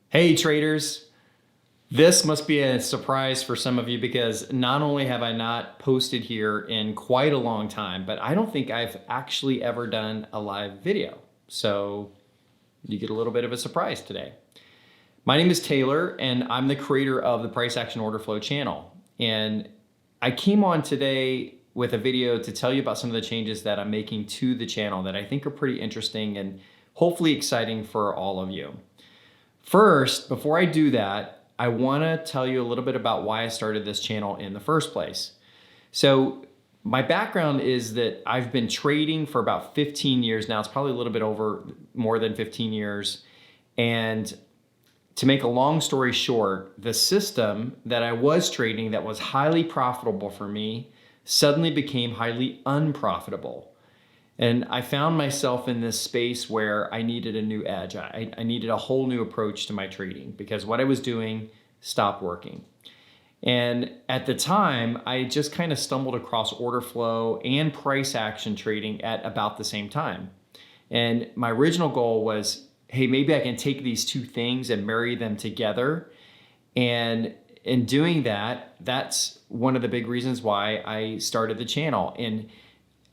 Hey traders, this must be a surprise for some of you because not only have I not posted here in quite a long time, but I don't think I've actually ever done a live video. So you get a little bit of a surprise today. My name is Taylor and I'm the creator of the Price Action Order Flow channel. And I came on today with a video to tell you about some of the changes that I'm making to the channel that I think are pretty interesting and hopefully exciting for all of you. First, before I do that, I want to tell you a little bit about why I started this channel in the first place. So my background is that I've been trading for about 15 years now. It's probably a little bit over more than 15 years. And to make a long story short, the system that I was trading that was highly profitable for me suddenly became highly unprofitable. And I found myself in this space where I needed a new edge. I needed a whole new approach to my trading because what I was doing stopped working. And at the time, I just kind of stumbled across order flow and price action trading at about the same time. And my original goal was, hey, maybe I can take these two things and marry them together. And in doing that, that's one of the big reasons why I started the channel. And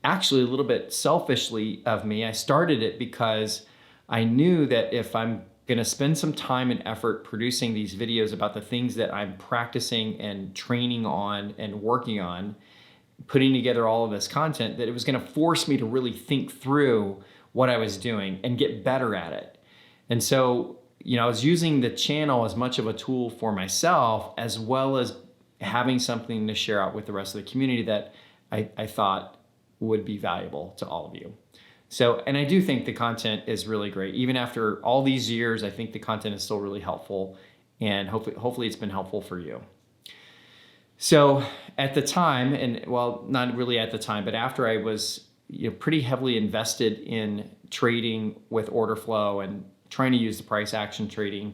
actually, a little bit selfishly of me, I started it because I knew that if I'm going to spend some time and effort producing these videos about the things that I'm practicing and training on and working on, putting together all of this content, that it was going to force me to really think through what I was doing and get better at it. And so, I was using the channel as much of a tool for myself as well as having something to share out with the rest of the community that I thought would be valuable to all of you. So, and I do think the content is really great. Even after all these years, I think the content is still really helpful, and hopefully it's been helpful for you. So at the time, and well, not really at the time, but after I was pretty heavily invested in trading with order flow and trying to use the price action trading,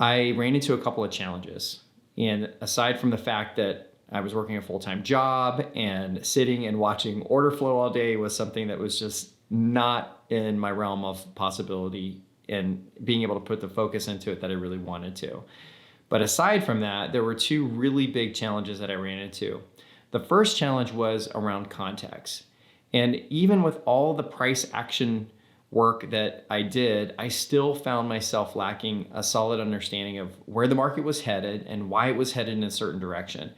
I ran into a couple of challenges. And aside from the fact that I was working a full-time job and sitting and watching order flow all day was something that was just not in my realm of possibility and being able to put the focus into it that I really wanted to. But aside from that, there were two really big challenges that I ran into. The first challenge was around context. And even with all the price action work that I did, I still found myself lacking a solid understanding of where the market was headed and why it was headed in a certain direction.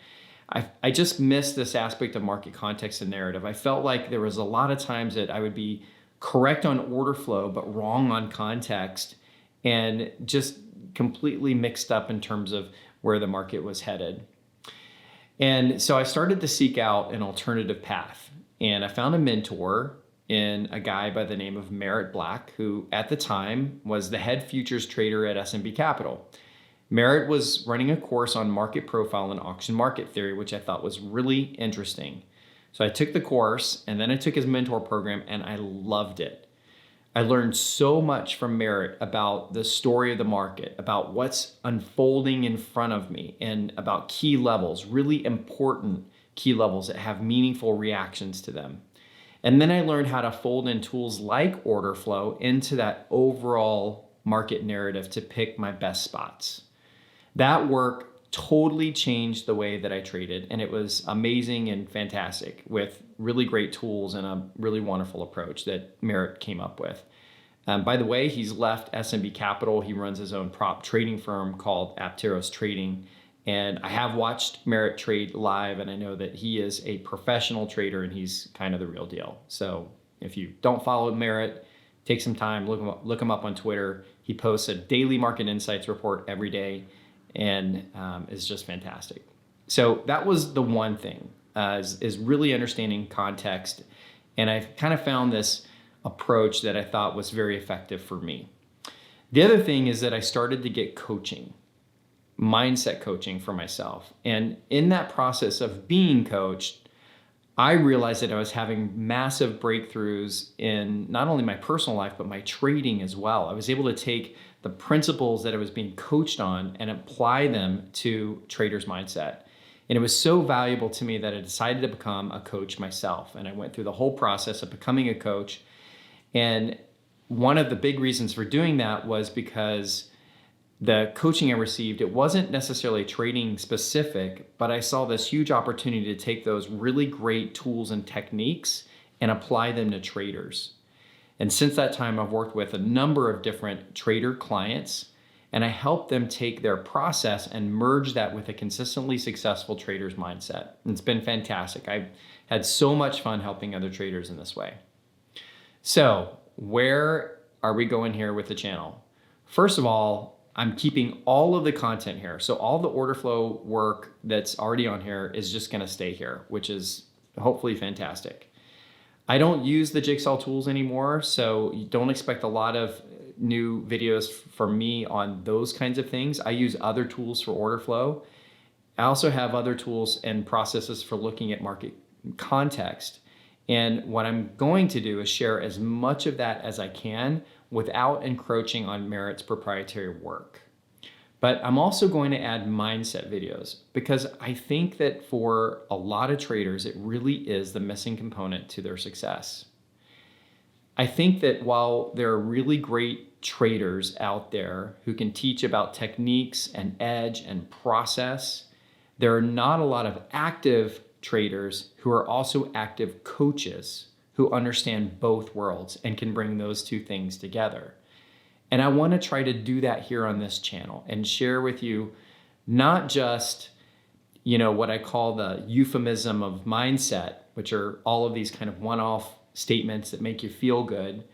I just missed this aspect of market context and narrative. I felt like there was a lot of times that I would be correct on order flow, but wrong on context, and just completely mixed up in terms of where the market was headed. And so I started to seek out an alternative path, and I found a mentor in a guy by the name of Merritt Black, who at the time was the head futures trader at S&P Capital. Merritt was running a course on market profile and auction market theory, which I thought was really interesting. So I took the course and then I took his mentor program and I loved it. I learned so much from Merritt about the story of the market, about what's unfolding in front of me, and about key levels, really important key levels that have meaningful reactions to them. And then I learned how to fold in tools like order flow into that overall market narrative to pick my best spots. That work totally changed the way that I traded, and it was amazing and fantastic with really great tools and a really wonderful approach that Merritt came up with. By the way, he's left S&P Capital. He runs his own prop trading firm called Apteros Trading, and I have watched Merritt trade live, and I know that he is a professional trader and he's kind of the real deal. So if you don't follow Merritt, take some time, look him up on Twitter. He posts a daily market insights report every day, and is just fantastic. So that was the one thing, is really understanding context. And I kind of found this approach that I thought was very effective for me. The other thing is that I started to get coaching, mindset coaching for myself. And in that process of being coached, I realized that I was having massive breakthroughs in not only my personal life, but my trading as well. I was able to take the principles that I was being coached on and apply them to trader's mindset. And it was so valuable to me that I decided to become a coach myself. And I went through the whole process of becoming a coach. And one of the big reasons for doing that was because the coaching I received, it wasn't necessarily trading specific, but I saw this huge opportunity to take those really great tools and techniques and apply them to traders. And since that time, I've worked with a number of different trader clients, and I help them take their process and merge that with a consistently successful trader's mindset. And it's been fantastic. I've had so much fun helping other traders in this way. So where are we going here with the channel? First of all, I'm keeping all of the content here. So all the order flow work that's already on here is just gonna stay here, which is hopefully fantastic. I don't use the Jigsaw tools anymore, so you don't expect a lot of new videos from me on those kinds of things. I use other tools for order flow. I also have other tools and processes for looking at market context. And what I'm going to do is share as much of that as I can without encroaching on Merit's proprietary work. But I'm also going to add mindset videos because I think that for a lot of traders, it really is the missing component to their success. I think that while there are really great traders out there who can teach about techniques and edge and process, there are not a lot of active traders who are also active coaches who understand both worlds and can bring those two things together. And I want to try to do that here on this channel and share with you not just, what I call the euphemism of mindset, which are all of these kind of one-off statements that make you feel good.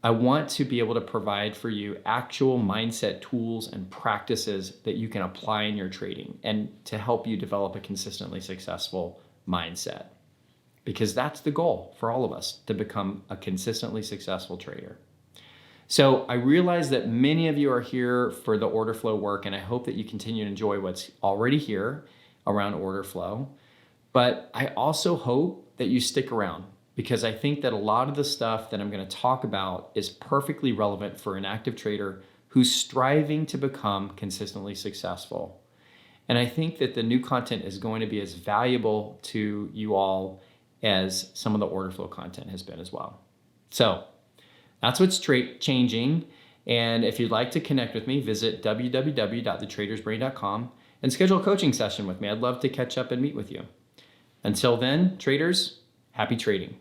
I want to be able to provide for you actual mindset tools and practices that you can apply in your trading and to help you develop a consistently successful mindset. Because that's the goal for all of us, to become a consistently successful trader. So I realize that many of you are here for the order flow work, and I hope that you continue to enjoy what's already here around order flow. But I also hope that you stick around, because I think that a lot of the stuff that I'm going to talk about is perfectly relevant for an active trader who's striving to become consistently successful. And I think that the new content is going to be as valuable to you all as some of the order flow content has been as well. So that's what's changing. And if you'd like to connect with me, visit www.thetradersbrain.com and schedule a coaching session with me. I'd love to catch up and meet with you. Until then, traders, happy trading.